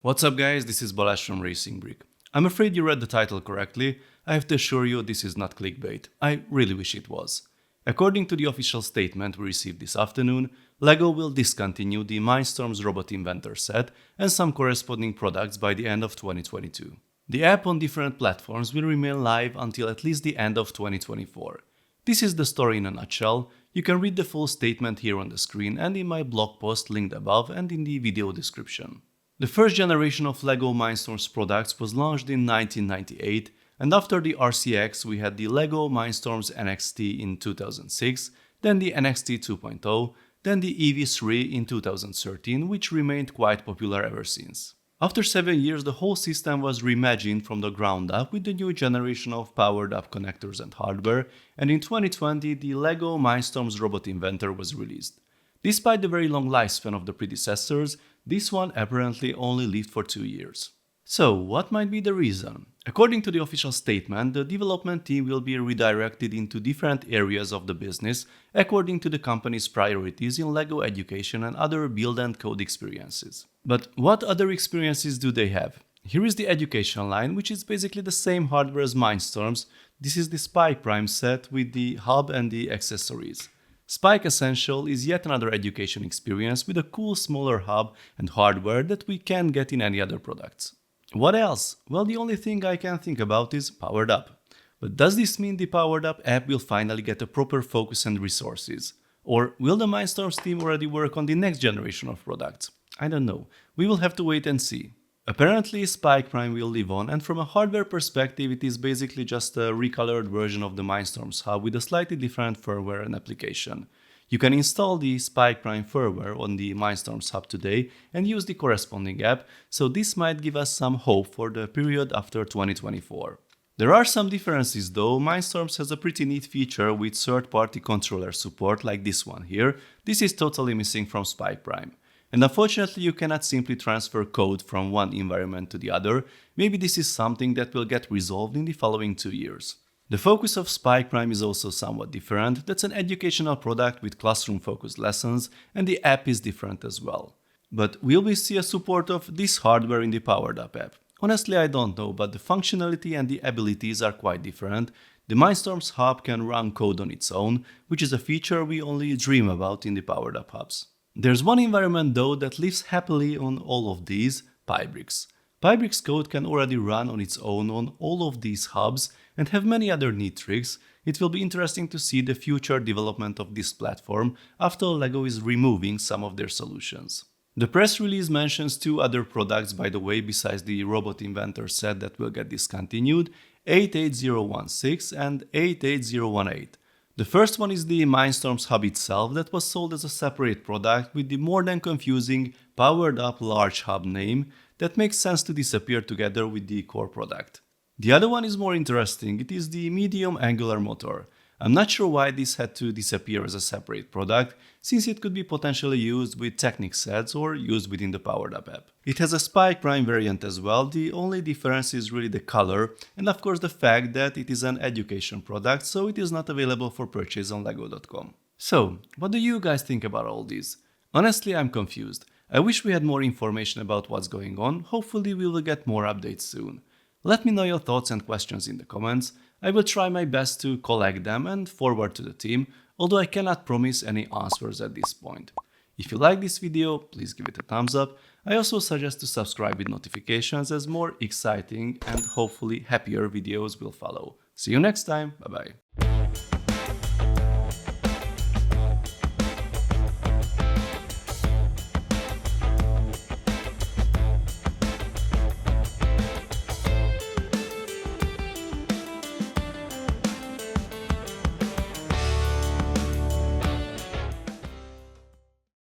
What's up guys, this is Balázs from RacingBrick. I'm afraid you read the title correctly. I have to assure you this is not clickbait. I really wish it was. According to the official statement we received this afternoon, LEGO will discontinue the Mindstorms Robot Inventor set and some corresponding products by the end of 2022. The app on different platforms will remain live until at least the end of 2024. This is the story in a nutshell. You can read the full statement here on the screen and in my blog post linked above and in the video description. The first generation of LEGO Mindstorms products was launched in 1998, and after the RCX we had the LEGO Mindstorms NXT in 2006, then the NXT 2.0, then the EV3 in 2013, which remained quite popular ever since. After 7 years, the whole system was reimagined from the ground up with the new generation of powered-up connectors and hardware, and in 2020 the LEGO Mindstorms Robot Inventor was released. Despite the very long lifespan of the predecessors, this one apparently only lived for 2 years. So, what might be the reason? According to the official statement, the development team will be redirected into different areas of the business according to the company's priorities in LEGO education and other build and code experiences. But what other experiences do they have? Here is the education line, which is basically the same hardware as Mindstorms. This is the Spike Prime set with the hub and the accessories. Spike Essential is yet another education experience with a cool smaller hub and hardware that we can't get in any other products. What else? Well, the only thing I can think about is Powered Up. But does this mean the Powered Up app will finally get a proper focus and resources? Or will the Mindstorms team already work on the next generation of products? I don't know. We will have to wait and see. Apparently, Spike Prime will live on, and from a hardware perspective it is basically just a recolored version of the Mindstorms hub with a slightly different firmware and application. You can install the Spike Prime firmware on the Mindstorms hub today and use the corresponding app, so this might give us some hope for the period after 2024. There are some differences though. Mindstorms has a pretty neat feature with third-party controller support like this one here. This is totally missing from Spike Prime. And unfortunately you cannot simply transfer code from one environment to the other. Maybe this is something that will get resolved in the following 2 years. The focus of Spike Prime is also somewhat different. That's an educational product with classroom-focused lessons, and the app is different as well. But will we see a support of this hardware in the Powered Up app? Honestly, I don't know, but the functionality and the abilities are quite different. The Mindstorms hub can run code on its own, which is a feature we only dream about in the Powered Up hubs. There's one environment though that lives happily on all of these, PyBricks. PyBricks code can already run on its own on all of these hubs and have many other neat tricks. It will be interesting to see the future development of this platform after LEGO is removing some of their solutions. The press release mentions 2 other products by the way besides the Robot Inventor set that will get discontinued, 88016 and 88018. The first one is the Mindstorms hub itself that was sold as a separate product with the more than confusing Powered Up Large Hub name that makes sense to disappear together with the core product. The other one is more interesting. It is the Medium Angular Motor. I'm not sure why this had to disappear as a separate product, since it could be potentially used with Technic sets or used within the Powered Up app. It has a Spike Prime variant as well. The only difference is really the color and of course the fact that it is an education product, so it is not available for purchase on lego.com. So, what do you guys think about all this? Honestly, I'm confused. I wish we had more information about what's going on. Hopefully we will get more updates soon. Let me know your thoughts and questions in the comments. I will try my best to collect them and forward to the team, although I cannot promise any answers at this point. If you like this video, please give it a thumbs up. I also suggest to subscribe with notifications as more exciting and hopefully happier videos will follow. See you next time, bye bye.